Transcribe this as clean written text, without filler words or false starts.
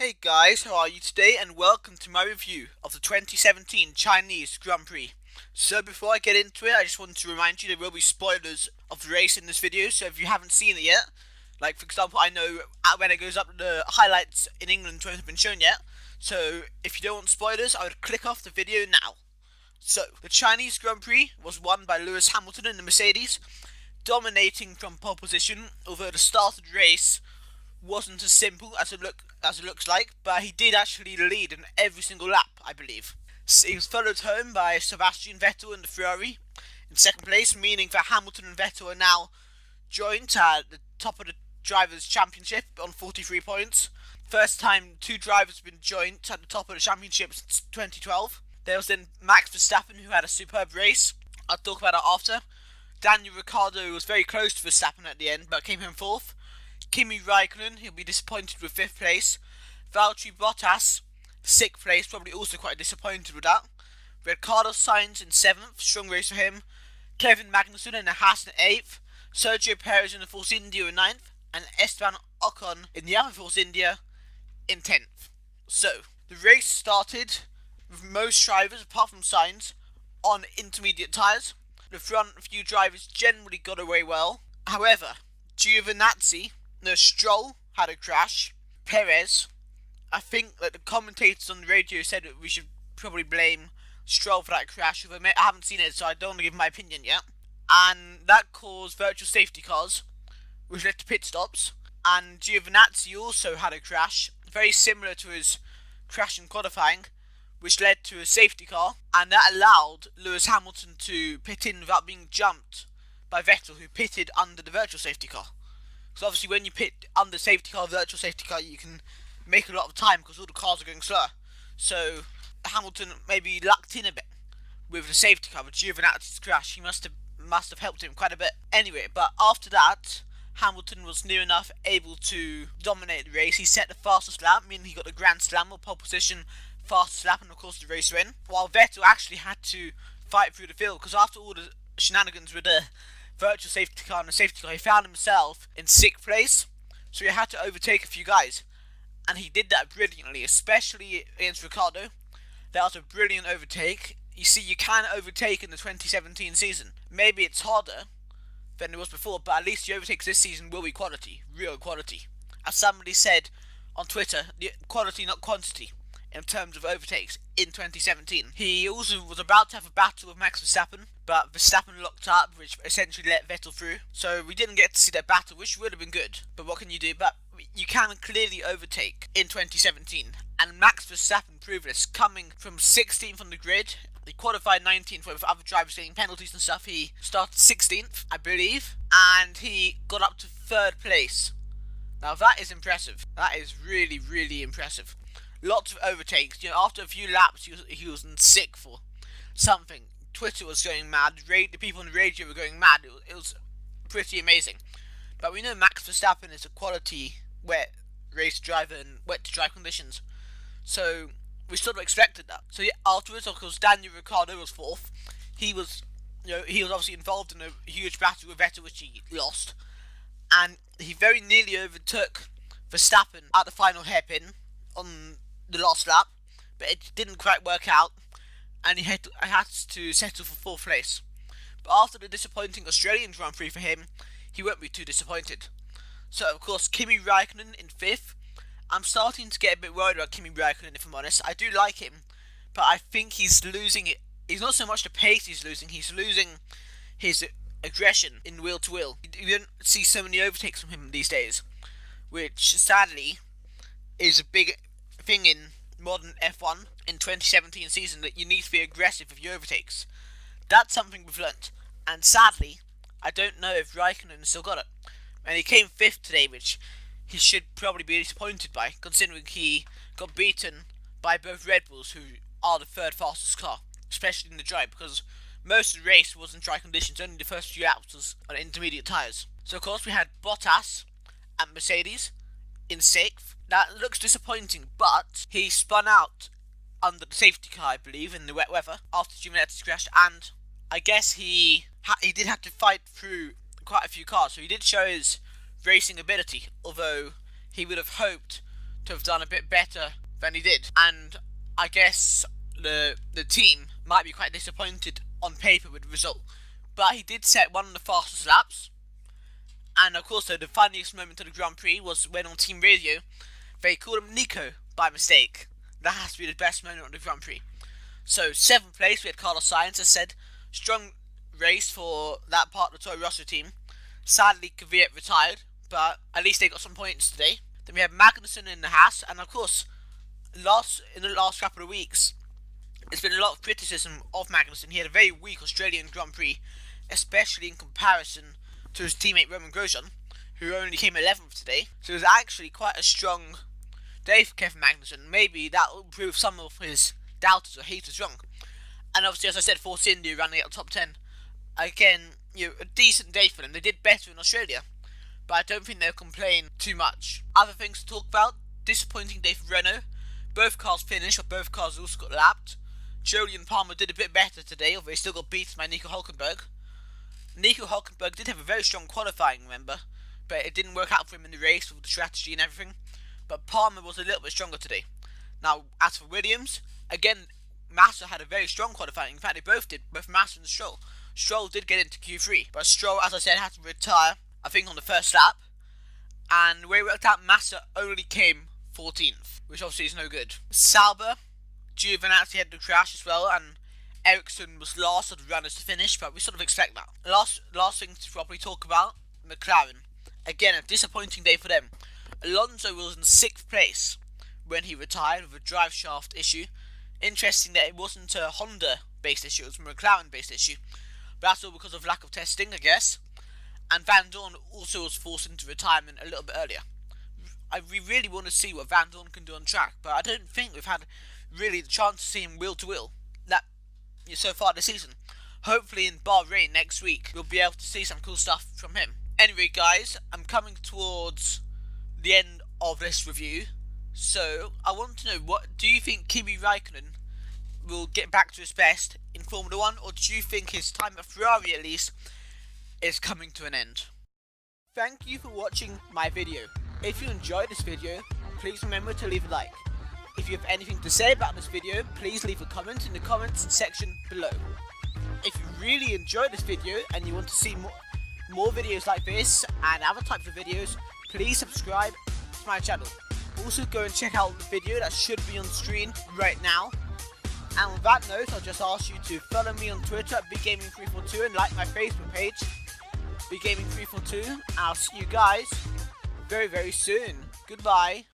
Hey guys, how are you today, and welcome to my review of the 2017 Chinese Grand Prix. So before I get into it, I just wanted to remind you there will be spoilers of the race in this video, so if you haven't seen it yet, like for example, I know when it goes up, the highlights in England won't have been shown yet, so if you don't want spoilers, I would click off the video now. So, the Chinese Grand Prix was won by Lewis Hamilton in the Mercedes, dominating from pole position, although the start of the race wasn't as simple as it looks like, but he did actually lead in every single lap, I believe. He was followed home by Sebastian Vettel in the Ferrari in second place, meaning that Hamilton and Vettel are now joint at the top of the Drivers' Championship on 43 points. First time two drivers have been joint at the top of the championship since 2012. There was then Max Verstappen, who had a superb race. I'll talk about that after. Daniel Ricciardo was very close to Verstappen at the end, but came home fourth. Kimi Raikkonen, he'll be disappointed with 5th place. Valtteri Bottas, 6th place, probably also quite disappointed with that. Ricciardo Sainz in 7th, strong race for him. Kevin Magnussen in the Haas in 8th. Sergio Perez in the Force India in 9th. And Esteban Ocon in the other Force India in 10th. So, the race started with most drivers, apart from Sainz, on intermediate tyres. The front few drivers generally got away well. However, Giovinazzi, Stroll had a crash. Perez, I think that the commentators on the radio said that we should probably blame Stroll for that crash. I haven't seen it, so I don't want to give my opinion yet. And that caused virtual safety cars, which led to pit stops. And Giovinazzi also had a crash, very similar to his crash in qualifying, which led to a safety car. And that allowed Lewis Hamilton to pit in without being jumped by Vettel, who pitted under the virtual safety car. Because obviously when you pit under safety car, virtual safety car, you can make a lot of time because all the cars are going slower. So Hamilton maybe lucked in a bit with the safety car, with Giovinazzi's crash. He must have helped him quite a bit. Anyway, but after that, Hamilton was near enough able to dominate the race. He set the fastest lap, meaning he got the Grand Slam or pole position fastest lap, and of course the race win. While Vettel actually had to fight through the field, because after all the shenanigans with the virtual safety car and the safety car, he found himself in 6th place, so he had to overtake a few guys, and he did that brilliantly, especially against Ricciardo. That was a brilliant overtake. You see, you can overtake in the 2017 season. Maybe it's harder than it was before, but at least the overtakes this season will be quality, real quality. As somebody said on Twitter, quality not quantity in terms of overtakes in 2017. He also was about to have a battle with Max Verstappen, but Verstappen locked up, which essentially let Vettel through. So we didn't get to see that battle, which would have been good. But what can you do? But you can clearly overtake in 2017. And Max Verstappen proved this, coming from 16th on the grid. He qualified 19th with other drivers getting penalties and stuff. He started 16th, I believe, and he got up to 3rd place. Now that is impressive. That is really, really impressive. Lots of overtakes. After a few laps, he was in 6th or something. Twitter was going mad. The people on the radio were going mad. It was pretty amazing. But we know Max Verstappen is a quality wet race driver in wet to dry conditions. So we sort of expected that. So yeah, afterwards, of course, Daniel Ricciardo was 4th. He was obviously involved in a huge battle with Vettel, which he lost, and he very nearly overtook Verstappen at the final hairpin on the last lap, but it didn't quite work out, and he had to settle for 4th place. But after the disappointing Australian Grand Prix for him, he won't be too disappointed. So of course, Kimi Raikkonen in 5th. I'm starting to get a bit worried about Kimi Raikkonen, if I'm honest. I do like him, but I think he's losing it. It's not so much the pace he's losing his aggression in wheel to wheel. You don't see so many overtakes from him these days, which sadly is a big thing in modern F1 in 2017 season, that you need to be aggressive with your overtakes. That's something we've learnt, and sadly, I don't know if Raikkonen still got it. And he came 5th today, which he should probably be disappointed by, considering he got beaten by both Red Bulls, who are the 3rd fastest car, especially in the dry, because most of the race was in dry conditions. Only the first few laps was on intermediate tyres. So of course we had Bottas and Mercedes in 6th. That looks disappointing, but he spun out under the safety car, I believe, in the wet weather after Giovinazzi's crash, and I guess he did have to fight through quite a few cars, so he did show his racing ability, although he would have hoped to have done a bit better than he did. And I guess the team might be quite disappointed on paper with the result. But he did set one of the fastest laps. And of course, though, the funniest moment of the Grand Prix was when on team radio they called him Nico by mistake. That has to be the best moment of the Grand Prix. So 7th place, we had Carlos Sainz. As said, strong race for that part of the Toro Rosso team. Sadly, Kvyat retired, but at least they got some points today. Then we have Magnussen in the Haas, and of course, in the last couple of weeks, there's been a lot of criticism of Magnussen. He had a very weak Australian Grand Prix, especially in comparison to his teammate Romain Grosjean, who only came 11th today. So it was actually quite a strong day for Kevin Magnussen. Maybe that will prove some of his doubters or haters wrong. And obviously, as I said, Force India running out top 10. Again, a decent day for them. They did better in Australia, but I don't think they'll complain too much. Other things to talk about: disappointing day for Renault. Both cars finished, but both cars also got lapped. Jolyon Palmer did a bit better today, although he still got beaten by Nico Hulkenberg. Nico Hulkenberg did have a very strong qualifying, remember, but it didn't work out for him in the race with the strategy and everything. But Palmer was a little bit stronger today. Now, as for Williams, again, Massa had a very strong qualifying. In fact, they both did, both Massa and Stroll. Stroll did get into Q3, but Stroll, as I said, had to retire, I think, on the first lap. And where it worked out, Massa only came 14th, which obviously is no good. Sauber, Giovinazzi had the crash as well, and Ericsson was last of the runners to finish, but we sort of expect that. Last thing to probably talk about, McLaren. Again, a disappointing day for them. Alonso was in 6th place when he retired with a drive shaft issue. Interesting that it wasn't a Honda-based issue, it was a McLaren-based issue. But that's all because of lack of testing, I guess. And Van Dorn also was forced into retirement a little bit earlier. We really want to see what Van Dorn can do on track, but I don't think we've had really the chance to see him wheel to wheel so far this season. Hopefully in Bahrain next week, we'll be able to see some cool stuff from him. Anyway, guys, I'm coming towards the end of this review, so I want to know, what do you think Kimi Raikkonen will get back to his best in Formula 1, or do you think his time at Ferrari at least is coming to an end? Thank you for watching my video. If you enjoyed this video, please remember to leave a like. If you have anything to say about this video, please leave a comment in the comments section below. If you really enjoyed this video and you want to see more videos like this and other types of videos, please subscribe to my channel. Also go and check out the video that should be on screen right now. And on that note, I'll just ask you to follow me on Twitter at BigGaming342 and like my Facebook page, BigGaming342. And I'll see you guys very, very soon. Goodbye.